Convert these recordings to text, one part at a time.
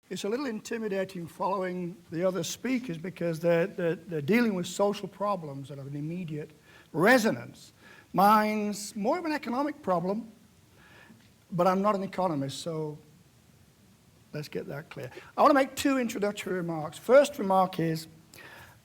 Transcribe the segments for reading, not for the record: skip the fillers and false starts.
It's a little intimidating following the other speakers because they're dealing with social problems that have an immediate resonance. Mine's more of an economic problem, but I'm not an economist, so let's get that clear. I want to make two introductory remarks. First remark is,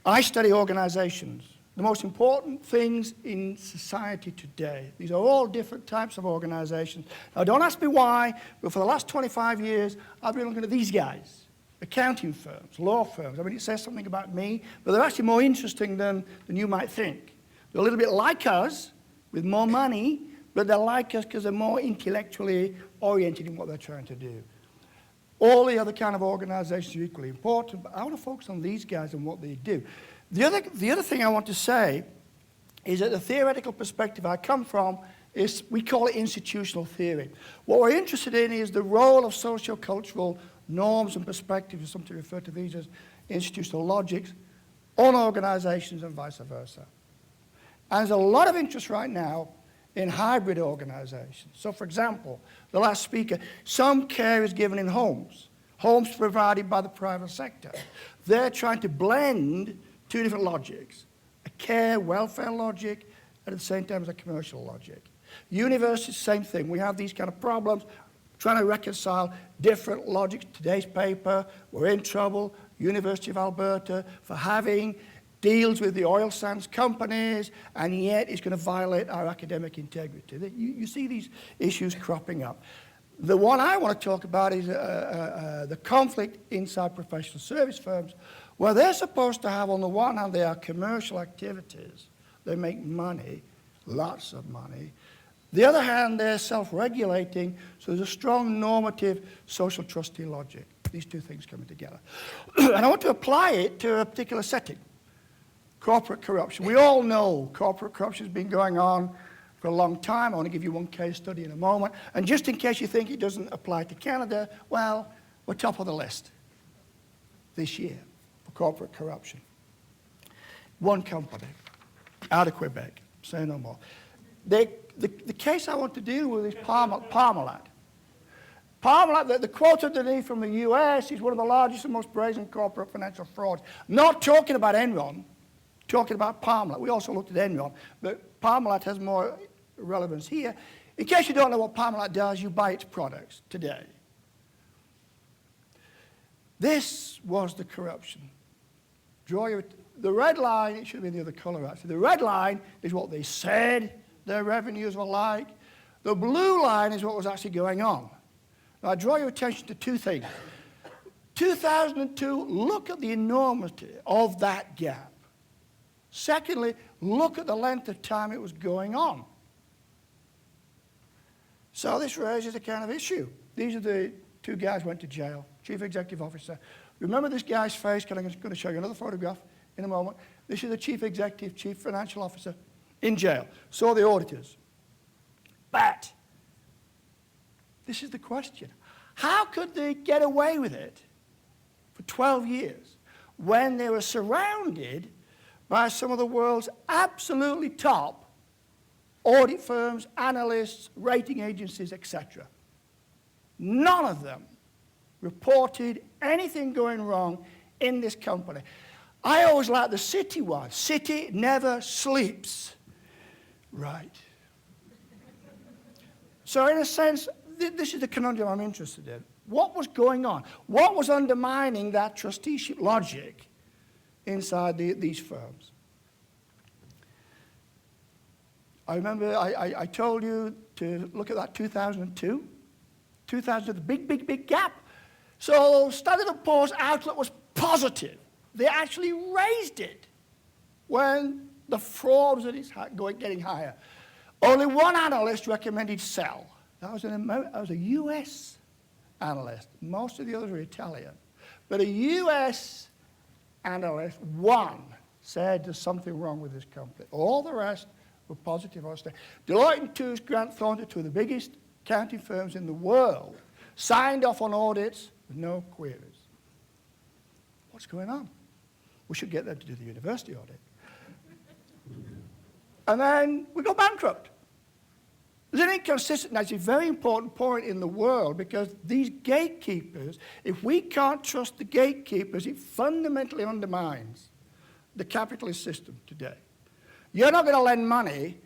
I study organizations, the most important things in society today. These are all different types of organizations. Now, don't ask me why, but for the last 25 years, I've been looking at these guys, accounting firms, law firms. I mean, it says something about me, but they're actually more interesting than you might think. They're a little bit like us, with more money, but they're like us because they're more intellectually oriented in what they're trying to do. All the other kind of organizations are equally important, but I want to focus on these guys and what they do. The other thing I want to say is that the theoretical perspective I come from is, we call it institutional theory. What we're interested in is the role of socio-cultural norms and perspectives, some to refer to these as institutional logics, on organizations and vice versa. And there's a lot of interest right now in hybrid organizations. So, for example, the last speaker, some care is given in homes provided by the private sector. They're trying to blend two different logics, a care, welfare logic, and at the same time as a commercial logic. Universities, same thing. We have these kind of problems, trying to reconcile different logics. Today's paper, we're in trouble, University of Alberta, for having deals with the oil sands companies, and yet it's going to violate our academic integrity. You see these issues cropping up. The one I want to talk about is the conflict inside professional service firms, where they're supposed to have, on the one hand, they are commercial activities. They make money, lots of money. The other hand, they're self-regulating, so there's a strong normative social trustee logic. These two things coming together. And I want to apply it to a particular setting. Corporate corruption. We all know corporate corruption has been going on for a long time. I want to give you one case study in a moment. And just in case you think it doesn't apply to Canada, well, we're top of the list this year for corporate corruption. One company out of Quebec, say no more. The case I want to deal with is Parmalat. Parmalat, the quote underneath from the US is one of the largest and most brazen corporate financial frauds. Not talking about Enron, talking about Parmalat. We also looked at Enron, but Parmalat has more relevance here. In case you don't know what Parmalat does, you buy its products today. This was the corruption. The red line, it should have been the other color actually. The red line is what they said their revenues were like. The blue line is what was actually going on. Now, I draw your attention to two things. 2002, look at the enormity of that gap. Secondly, look at the length of time it was going on. So this raises a kind of issue. These are the two guys who went to jail, chief executive officer. Remember this guy's face? I'm going to show you another photograph in a moment. This is the chief executive, chief financial officer in jail. So are the auditors. But this is the question. How could they get away with it for 12 years when they were surrounded by some of the world's absolutely top audit firms, analysts, rating agencies, etc.? None of them reported anything going wrong in this company. I always like the City one. City never sleeps. Right. So in a sense, this is the conundrum I'm interested in. What was going on? What was undermining that trusteeship logic inside these firms? I remember I told you to look at that 2002. 2000, the big gap. So Standard & Poor's outlook was positive. They actually raised it when the fraud was getting higher. Only one analyst recommended sell. That was a US analyst. Most of the others were Italian. But a US analyst, one, said there's something wrong with this company. All the rest were positive or stay. Deloitte and Touche, Grant Thornton, two of the biggest accounting firms in the world, signed off on audits with no queries. What's going on? We should get them to do the university audit. And then we go bankrupt. There's an inconsistency. That's a very important point in the world, because these gatekeepers, if we can't trust the gatekeepers, it fundamentally undermines the capitalist system today. You're not going to lend money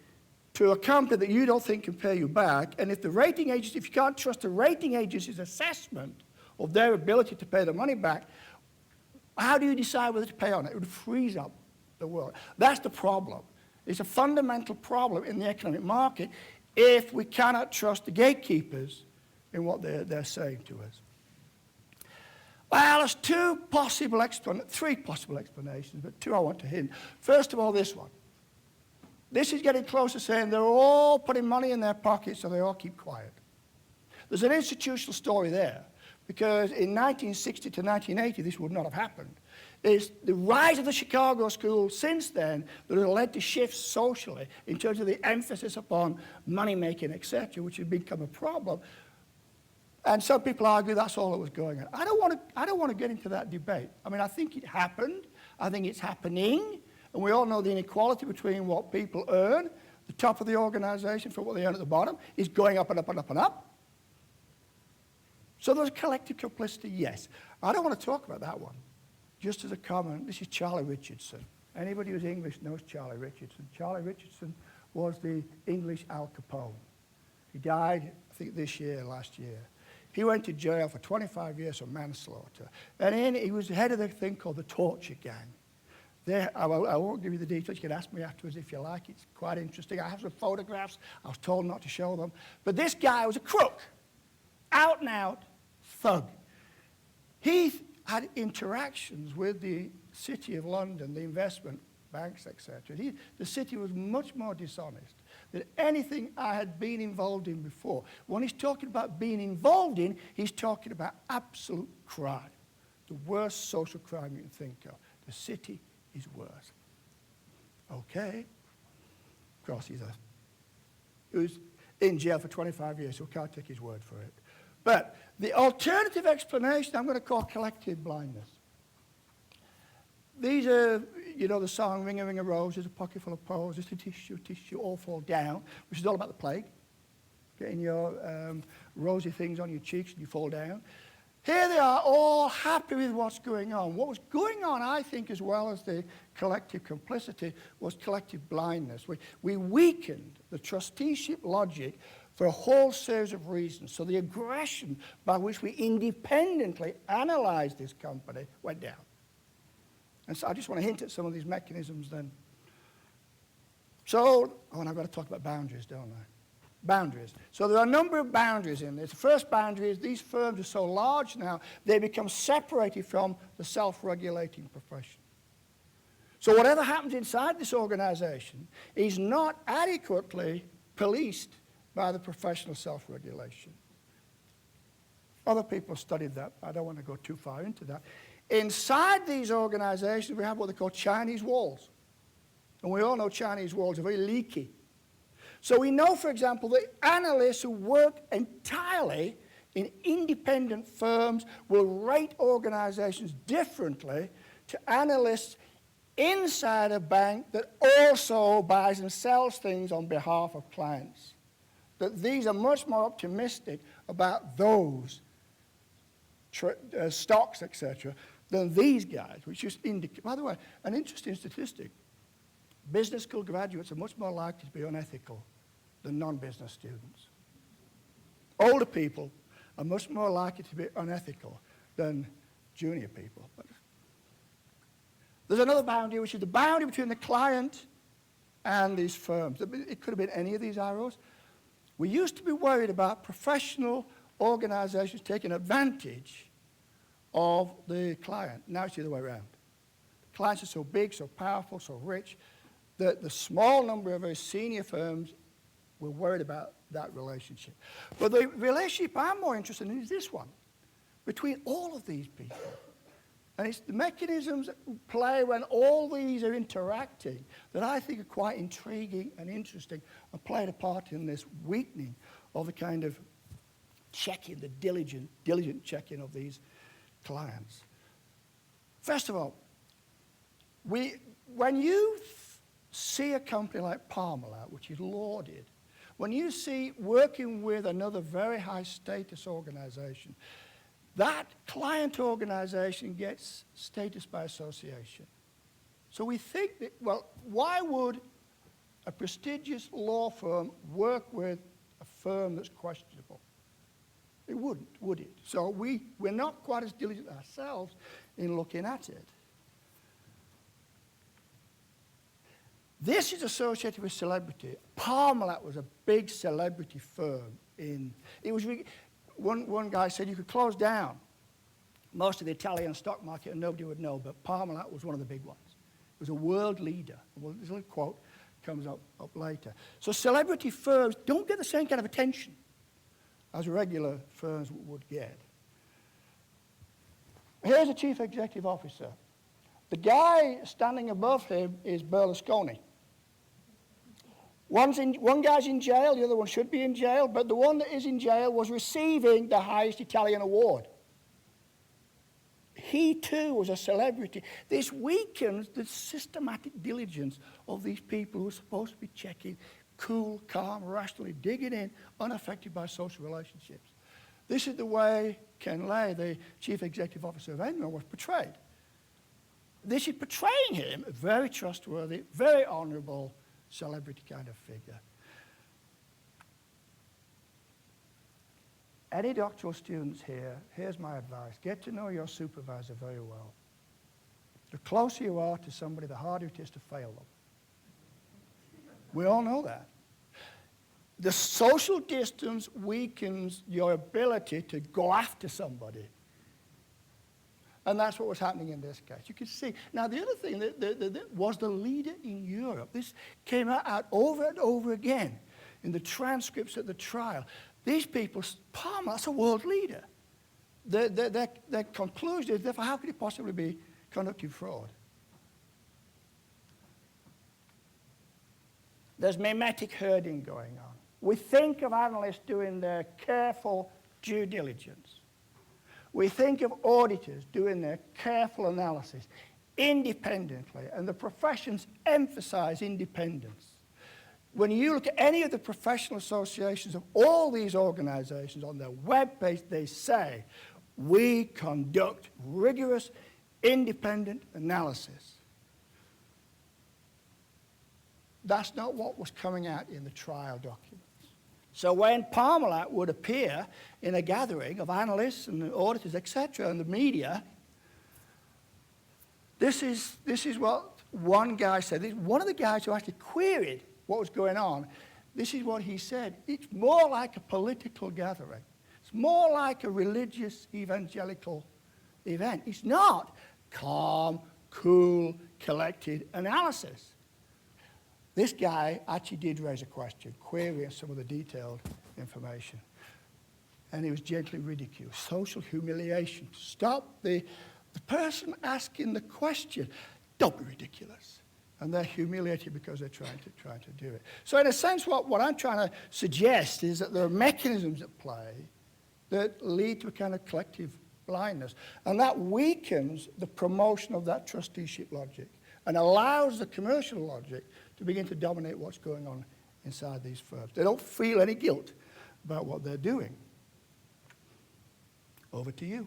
to a company that you don't think can pay you back, and if the rating agency, if you can't trust the rating agency's assessment of their ability to pay the money back, how do you decide whether to pay on it? It would freeze up the world. That's the problem. It's a fundamental problem in the economic market if we cannot trust the gatekeepers in what they're saying to us. Well, there's three possible explanations, but two I want to hint. First of all, this one. This is getting close to saying they're all putting money in their pockets, so they all keep quiet. There's an institutional story there, because in 1960 to 1980, this would not have happened. It's the rise of the Chicago school since then that has led to shifts socially in terms of the emphasis upon money-making, etc., which has become a problem. And some people argue that's all that was going on. I don't want to get into that debate. I mean, I think it happened. I think it's happening. And we all know the inequality between what people earn, the top of the organization, from what they earn at the bottom, is going up and up and up and up. So there's collective complicity, yes. I don't want to talk about that one. Just as a comment, this is Charlie Richardson. Anybody who's English knows Charlie Richardson. Charlie Richardson was the English Al Capone. He died, I think, last year. He went to jail for 25 years for manslaughter. And he was the head of the thing called the torture gang. I won't give you the details. You can ask me afterwards if you like. It's quite interesting. I have some photographs. I was told not to show them. But this guy was a crook. Out and out thug. He had interactions with the City of London, the investment banks, etc. The city was much more dishonest than anything I had been involved in before. When he's talking about being involved in, he's talking about absolute crime. The worst social crime you can think of. The city is worse. Okay. Of course, he was in jail for 25 years, so we can't take his word for it. But the alternative explanation I'm going to call collective blindness. These are, you know, the song, Ring a Ring a Roses, a pocket full of posies, a tissue, all fall down, which is all about the plague. Getting your rosy things on your cheeks and you fall down. Here they are, all happy with what's going on. What was going on, I think, as well as the collective complicity, was collective blindness. We weakened the trusteeship logic for a whole series of reasons. So the aggression by which we independently analyzed this company went down. And so I just want to hint at some of these mechanisms then. So, and I've got to talk about boundaries, don't I? Boundaries. So there are a number of boundaries in this. The first boundary is these firms are so large now, they become separated from the self-regulating profession. So whatever happens inside this organization is not adequately policed by the professional self-regulation. Other people studied that. I don't want to go too far into that. Inside these organizations, we have what they call Chinese walls. And we all know Chinese walls are very leaky. So we know, for example, that analysts who work entirely in independent firms will rate organizations differently to analysts inside a bank that also buys and sells things on behalf of clients. That these are much more optimistic about those stocks, etc., than these guys, which just indicate. By the way, an interesting statistic. Business school graduates are much more likely to be unethical than non-business students. Older people are much more likely to be unethical than junior people. But there's another boundary, which is the boundary between the client and these firms. It could have been any of these arrows. We used to be worried about professional organizations taking advantage of the client. Now it's the other way around. Clients are so big, so powerful, so rich, that the small number of very senior firms were worried about that relationship. But the relationship I'm more interested in is this one, between all of these people. And it's the mechanisms that play when all these are interacting that I think are quite intriguing and interesting and played a part in this weakening of the kind of checking, the diligent checking of these clients. First of all, when you see a company like Parmalat, which is lauded, When you see working with another very high status organization, that client organization gets status by association. So we think that, well, why would a prestigious law firm work with a firm that's questionable? It wouldn't, would it? So we're not quite as diligent ourselves in looking at it. This is associated with celebrity. Parmalat was a big celebrity firm. One guy said you could close down most of the Italian stock market and nobody would know, but Parmalat was one of the big ones. It was a world leader. Well, this little quote comes up later. So celebrity firms don't get the same kind of attention as regular firms would get. Here's a chief executive officer. The guy standing above him is Berlusconi. One guy's in jail, the other one should be in jail, but the one that is in jail was receiving the highest Italian award. He too was a celebrity. This weakens the systematic diligence of these people who are supposed to be checking, cool, calm, rationally, digging in, unaffected by social relationships. This is the way Ken Lay, the chief executive officer of Enron, was portrayed. This is portraying him a very trustworthy, very honorable celebrity kind of figure. Any doctoral students here, here's my advice. Get to know your supervisor very well. The closer you are to somebody, the harder it is to fail them. We all know that. The social distance weakens your ability to go after somebody. And that's what was happening in this case. You can see. Now, the other thing that was the leader in Europe. This came out over and over again in the transcripts at the trial. These people, Parmalat's a world leader. Their conclusion is, therefore, how could he possibly be conducting fraud? There's mimetic herding going on. We think of analysts doing their careful due diligence. We think of auditors doing their careful analysis independently, and the professions emphasize independence. When you look at any of the professional associations of all these organizations on their webpage, they say, we conduct rigorous, independent analysis. That's not what was coming out in the trial documents. So when Parmalat would appear in a gathering of analysts and auditors, etc., and the media, this is what one guy said. One of the guys who actually queried what was going on, this is what he said. It's more like a political gathering. It's more like a religious evangelical event. It's not calm, cool, collected analysis. This guy actually did raise a question, querying some of the detailed information. And he was gently ridiculed. Social humiliation. Stop the person asking the question. Don't be ridiculous. And they're humiliated because they're trying to do it. So in a sense, what I'm trying to suggest is that there are mechanisms at play that lead to a kind of collective blindness. And that weakens the promotion of that trusteeship logic and allows the commercial logic to begin to dominate what's going on inside these firms. They don't feel any guilt about what they're doing. Over to you.